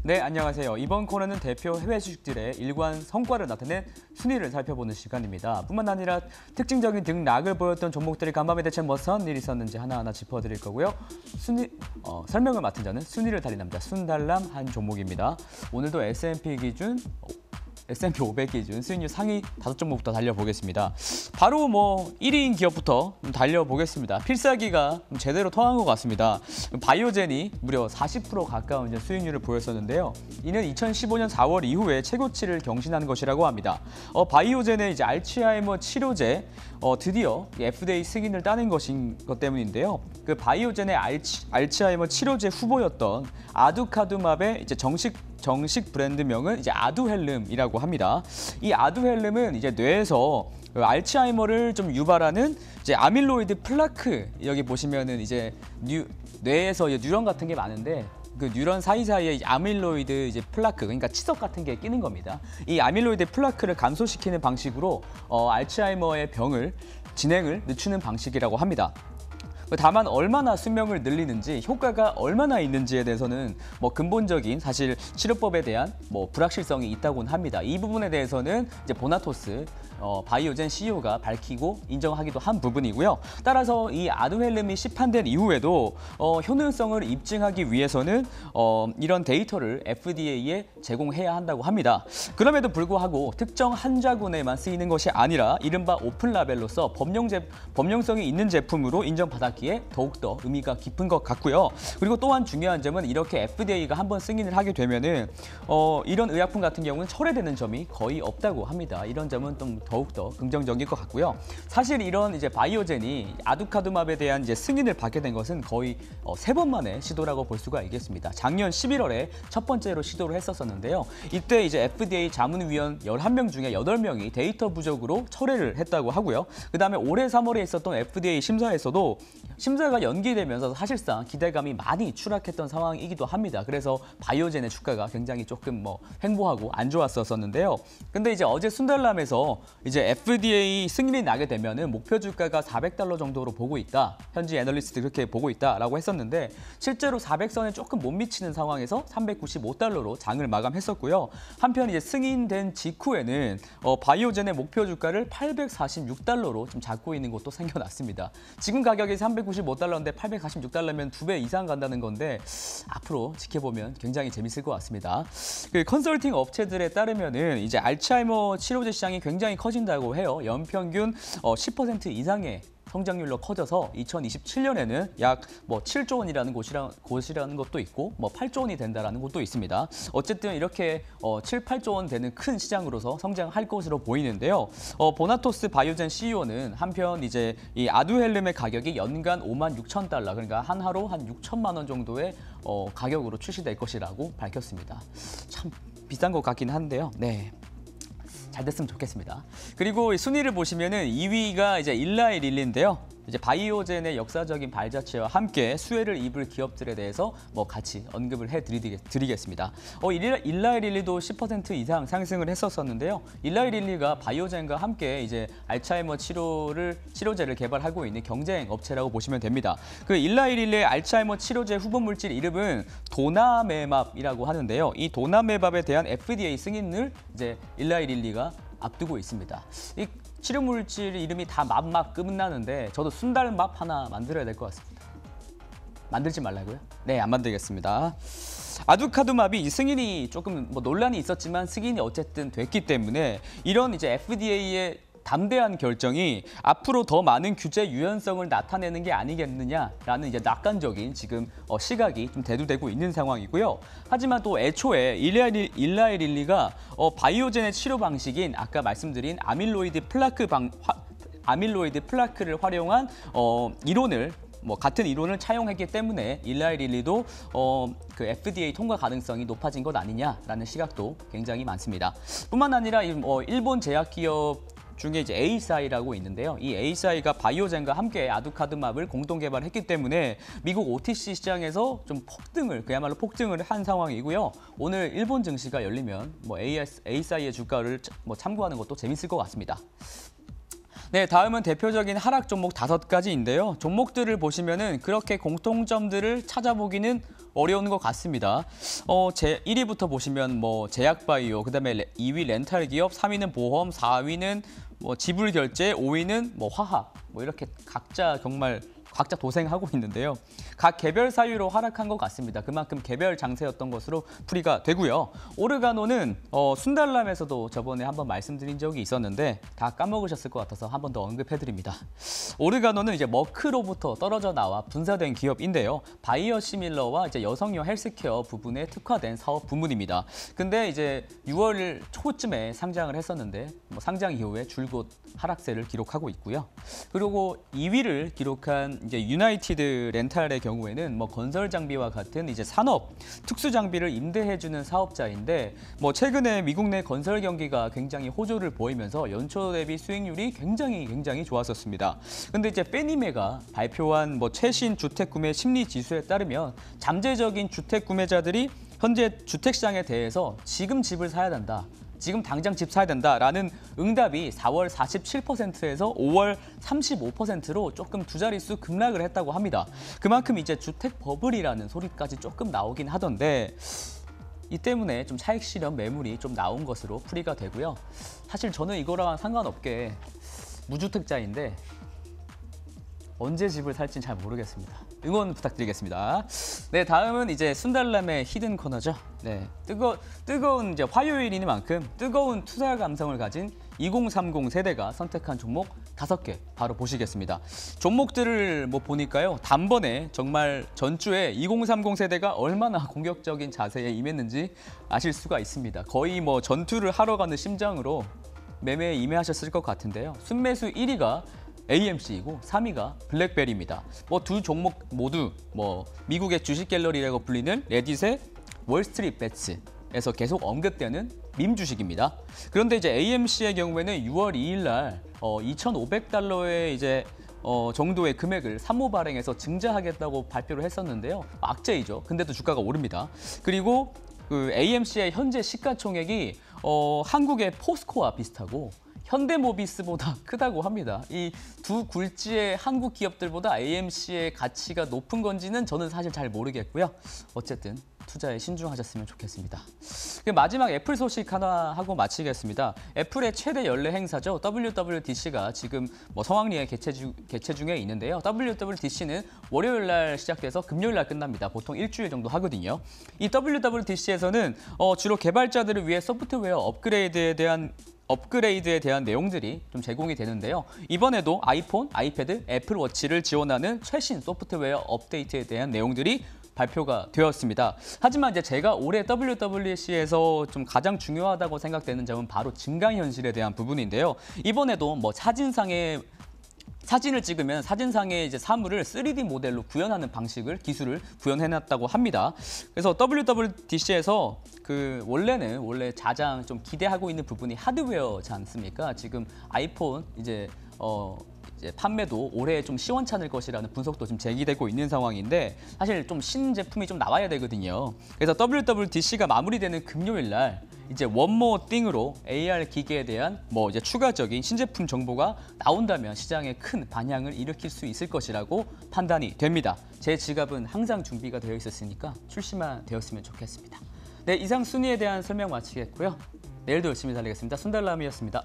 네, 안녕하세요. 이번 코너는 대표 해외 주식들의 일관 성과를 나타낸 순위를 살펴보는 시간입니다. 뿐만 아니라 특징적인 등락을 보였던 종목들이 간밤에 대체 무슨 일이 있었는지 하나하나 짚어드릴 거고요. 설명을 맡은 저는 순위를 달린 남자 순달람 한 종목입니다. 오늘도 S&P 기준 S&P 500 기준 수익률 상위 5종목부터 달려보겠습니다. 바로 1위인 기업부터 달려보겠습니다. 필살기가 제대로 통한 것 같습니다. 바이오젠이 무려 40% 가까운 수익률을 보였었는데요. 이는 2015년 4월 이후에 최고치를 경신한 것이라고 합니다. 바이오젠의 이제 알츠하이머 치료제 드디어 FDA 승인을 따낸 것 때문인데요. 그 바이오젠의 알츠하이머 치료제 후보였던 아두카두맙의 이제 정식 브랜드명은 이제 아두헬름이라고 합니다. 이 아두헬름은 이제 뇌에서 알츠하이머를 좀 유발하는 이제 아밀로이드 플라크, 여기 보시면은 이제 뇌에서 뉴런 같은 게 많은데 그 뉴런 사이사이에 아밀로이드 이제 플라크, 그러니까 치석 같은 게 끼는 겁니다. 이 아밀로이드 플라크를 감소시키는 방식으로 알츠하이머의 진행을 늦추는 방식이라고 합니다. 다만 얼마나 수명을 늘리는지, 효과가 얼마나 있는지에 대해서는 근본적인 사실 치료법에 대한 불확실성이 있다고는 합니다. 이 부분에 대해서는 이제 보나토스 바이오젠 CEO가 밝히고 인정하기도 한 부분이고요. 따라서 이 아두헬름이 시판된 이후에도 효능성을 입증하기 위해서는 이런 데이터를 FDA에 제공해야 한다고 합니다. 그럼에도 불구하고 특정 환자군에만 쓰이는 것이 아니라 이른바 오픈 라벨로서 범용성이 있는 제품으로 인정받았기에 더욱더 의미가 깊은 것 같고요. 그리고 또한 중요한 점은 이렇게 FDA가 한번 승인을 하게 되면은 이런 의약품 같은 경우는 철회되는 점이 거의 없다고 합니다. 이런 점은 좀 더욱더 긍정적인 것 같고요. 사실 이런 이제 바이오젠이 아두카두맙에 대한 이제 승인을 받게 된 것은 거의 3번 만에 시도라고 볼 수가 있겠습니다. 작년 11월에 첫 번째로 시도를 했었는데요. 이때 이제 FDA 자문위원 11명 중에 8명이 데이터 부족으로 철회를 했다고 하고요. 그다음에 올해 3월에 있었던 FDA 심사에서도 심사가 연기되면서 사실상 기대감이 많이 추락했던 상황이기도 합니다. 그래서 바이오젠의 주가가 굉장히 조금 횡보하고 안 좋았었는데요. 근데 이제 어제 순달람에서 이제 FDA 승인이 나게 되면은 목표 주가가 $400 정도로 보고 있다. 현지 애널리스트 그렇게 보고 있다라고 했었는데 실제로 400선에 조금 못 미치는 상황에서 $395로 장을 마감했었고요. 한편 이제 승인된 직후에는 바이오젠의 목표 주가를 $846로 좀 잡고 있는 것도 생겨났습니다. 지금 가격이 $395인데 $846면 2배 이상 간다는 건데 앞으로 지켜보면 굉장히 재밌을 것 같습니다. 그 컨설팅 업체들에 따르면은 이제 알츠하이머 치료제 시장이 굉장히 커진다고 해요. 연평균 10% 이상의 성장률로 커져서 2027년에는 약 7조 원이라는 곳이라는 것도 있고 8조 원이 된다라는 것도 있습니다. 어쨌든 이렇게 7, 8조 원 되는 큰 시장으로서 성장할 것으로 보이는데요. 보나토스 바이오젠 CEO는 한편 이제 이 아두헬름의 가격이 연간 $56,000, 그러니까 한 하루 한 6천만 원 정도의 가격으로 출시될 것이라고 밝혔습니다. 참 비싼 것 같긴 한데요. 네. 잘 됐으면 좋겠습니다. 그리고 이 순위를 보시면은 2위가 이제 일라이 릴리인데요. 이제 바이오젠의 역사적인 발자취와 함께 수혜를 입을 기업들에 대해서 같이 언급을 해드리겠습니다. 일라이 릴리도 10% 이상 상승을 했었는데요. 일라이 릴리가 바이오젠과 함께 이제 알츠하이머 치료제를 개발하고 있는 경쟁 업체라고 보시면 됩니다. 그 일라이 릴리의 알츠하이머 치료제 후보 물질 이름은 도나메밥이라고 하는데요. 이 도나메밥에 대한 FDA 승인을 이제 일라이 릴리가 앞두고 있습니다. 이 치료 물질 이름이 다 맙 끝나는데 저도 순달밥 하나 만들어야 될 것 같습니다. 만들지 말라고요? 네, 안 만들겠습니다. 아두카두맙이 이 승인이 조금 논란이 있었지만 승인이 어쨌든 됐기 때문에 이런 이제 FDA의 담대한 결정이 앞으로 더 많은 규제 유연성을 나타내는 게 아니겠느냐라는 이제 낙관적인 지금 시각이 좀 대두되고 있는 상황이고요. 하지만 또 애초에 일라이 릴리가 바이오젠의 치료 방식인 아까 말씀드린 아밀로이드 플라크를 활용한 이론을 같은 이론을 차용했기 때문에 일라이 릴리도 그 FDA 통과 가능성이 높아진 것 아니냐라는 시각도 굉장히 많습니다. 뿐만 아니라 일본 제약기업 중에 이제 에이사이라고 있는데요. 이 에이사이가 바이오젠과 함께 아두카두맙을 공동 개발했기 때문에 미국 OTC 시장에서 좀 그야말로 폭등을 한 상황이고요. 오늘 일본 증시가 열리면 에이사이의 주가를 참고하는 것도 재밌을 것 같습니다. 네, 다음은 대표적인 하락 종목 5가지인데요. 종목들을 보시면은 그렇게 공통점들을 찾아보기는 어려운 것 같습니다. 1위부터 보시면 뭐 제약바이오, 그다음에 2위 렌탈 기업, 3위는 보험, 4위는 뭐 지불 결제, 5위는 뭐 화학, 뭐 이렇게 각자 정말 도생하고 있는데요. 각 개별 사유로 하락한 것 같습니다. 그만큼 개별 장세였던 것으로 풀이가 되고요. 오르가노는 순달람에서도 저번에 한번 말씀드린 적이 있었는데 다 까먹으셨을 것 같아서 한 번 더 언급해드립니다. 오르가노는 이제 머크로부터 떨어져 나와 분사된 기업인데요. 바이오시밀러와 이제 여성용 헬스케어 부분에 특화된 사업 부문입니다. 근데 이제 6월 초쯤에 상장을 했었는데 상장 이후에 줄곧 하락세를 기록하고 있고요. 그리고 2위를 기록한 이제 유나이티드 렌탈의 경우에는 뭐 건설 장비와 같은 이제 산업 특수 장비를 임대해주는 사업자인데 뭐 최근에 미국 내 건설 경기가 굉장히 호조를 보이면서 연초 대비 수익률이 굉장히 좋았었습니다. 근데 이제 페니메가 발표한 뭐 최신 주택 구매 심리 지수에 따르면 잠재적인 주택 구매자들이 현재 주택 시장에 대해서 지금 집을 사야 된다. 지금 당장 집 사야 된다라는 응답이 4월 47%에서 5월 35%로 조금 두 자릿수 급락을 했다고 합니다. 그만큼 이제 주택 버블이라는 소리까지 조금 나오긴 하던데 이 때문에 좀 차익 실현 매물이 좀 나온 것으로 풀이가 되고요. 사실 저는 이거랑 상관없게 무주택자인데 언제 집을 살지는 잘 모르겠습니다. 응원 부탁드리겠습니다. 네, 다음은 이제 순달람의 히든 코너죠. 네, 뜨거운 이제 화요일이니만큼 뜨거운 투자 감성을 가진 2030 세대가 선택한 종목 5개 바로 보시겠습니다. 종목들을 뭐 보니까요, 단번에 정말 전주에 2030 세대가 얼마나 공격적인 자세에 임했는지 아실 수가 있습니다. 거의 뭐 전투를 하러 가는 심정으로 매매에 임하셨을 것 같은데요. 순매수 1위가 AMC이고 3위가 블랙베리입니다. 뭐 두 종목 모두 뭐 미국의 주식 갤러리라고 불리는 레딧의 월스트리트 배츠에서 계속 언급되는 밈 주식입니다. 그런데 이제 AMC의 경우에는 6월 2일 날 2,500달러의 이제 정도의 금액을 산모 발행해서 증자하겠다고 발표를 했었는데요. 악재이죠. 근데도 주가가 오릅니다. 그리고 그 AMC의 현재 시가총액이 한국의 포스코와 비슷하고 현대모비스보다 크다고 합니다. 이 두 굴지의 한국 기업들보다 AMC의 가치가 높은 건지는 저는 사실 잘 모르겠고요. 어쨌든 투자에 신중하셨으면 좋겠습니다. 마지막 애플 소식 하나 하고 마치겠습니다. 애플의 최대 연례 행사죠. WWDC가 지금 뭐 성황리에 개최 중에 있는데요. WWDC는 월요일 날 시작돼서 금요일 날 끝납니다. 보통 일주일 정도 하거든요. 이 WWDC에서는 주로 개발자들을 위해 소프트웨어 업그레이드에 대한 내용들이 좀 제공이 되는데요. 이번에도 아이폰, 아이패드, 애플워치를 지원하는 최신 소프트웨어 업데이트에 대한 내용들이 발표가 되었습니다. 하지만 이제 제가 올해 WWDC에서 좀 가장 중요하다고 생각되는 점은 바로 증강현실에 대한 부분인데요. 이번에도 뭐 사진을 찍으면 사진상의 이제 사물을 3D 모델로 구현하는 기술을 구현해놨다고 합니다. 그래서 WWDC에서 원래 가장 좀 기대하고 있는 부분이 하드웨어지 않습니까? 지금 아이폰 이제 판매도 올해 좀 시원찮을 것이라는 분석도 지금 제기되고 있는 상황인데 사실 좀 신제품이 좀 나와야 되거든요. 그래서 WWDC가 마무리되는 금요일 날 이제 원모 띵으로 AR 기기에 대한 뭐 이제 추가적인 신제품 정보가 나온다면 시장에 큰 반향을 일으킬 수 있을 것이라고 판단이 됩니다. 제 지갑은 항상 준비가 되어 있었으니까 출시만 되었으면 좋겠습니다. 네, 이상 순위에 대한 설명 마치겠고요. 내일도 열심히 달리겠습니다. 순달람이었습니다.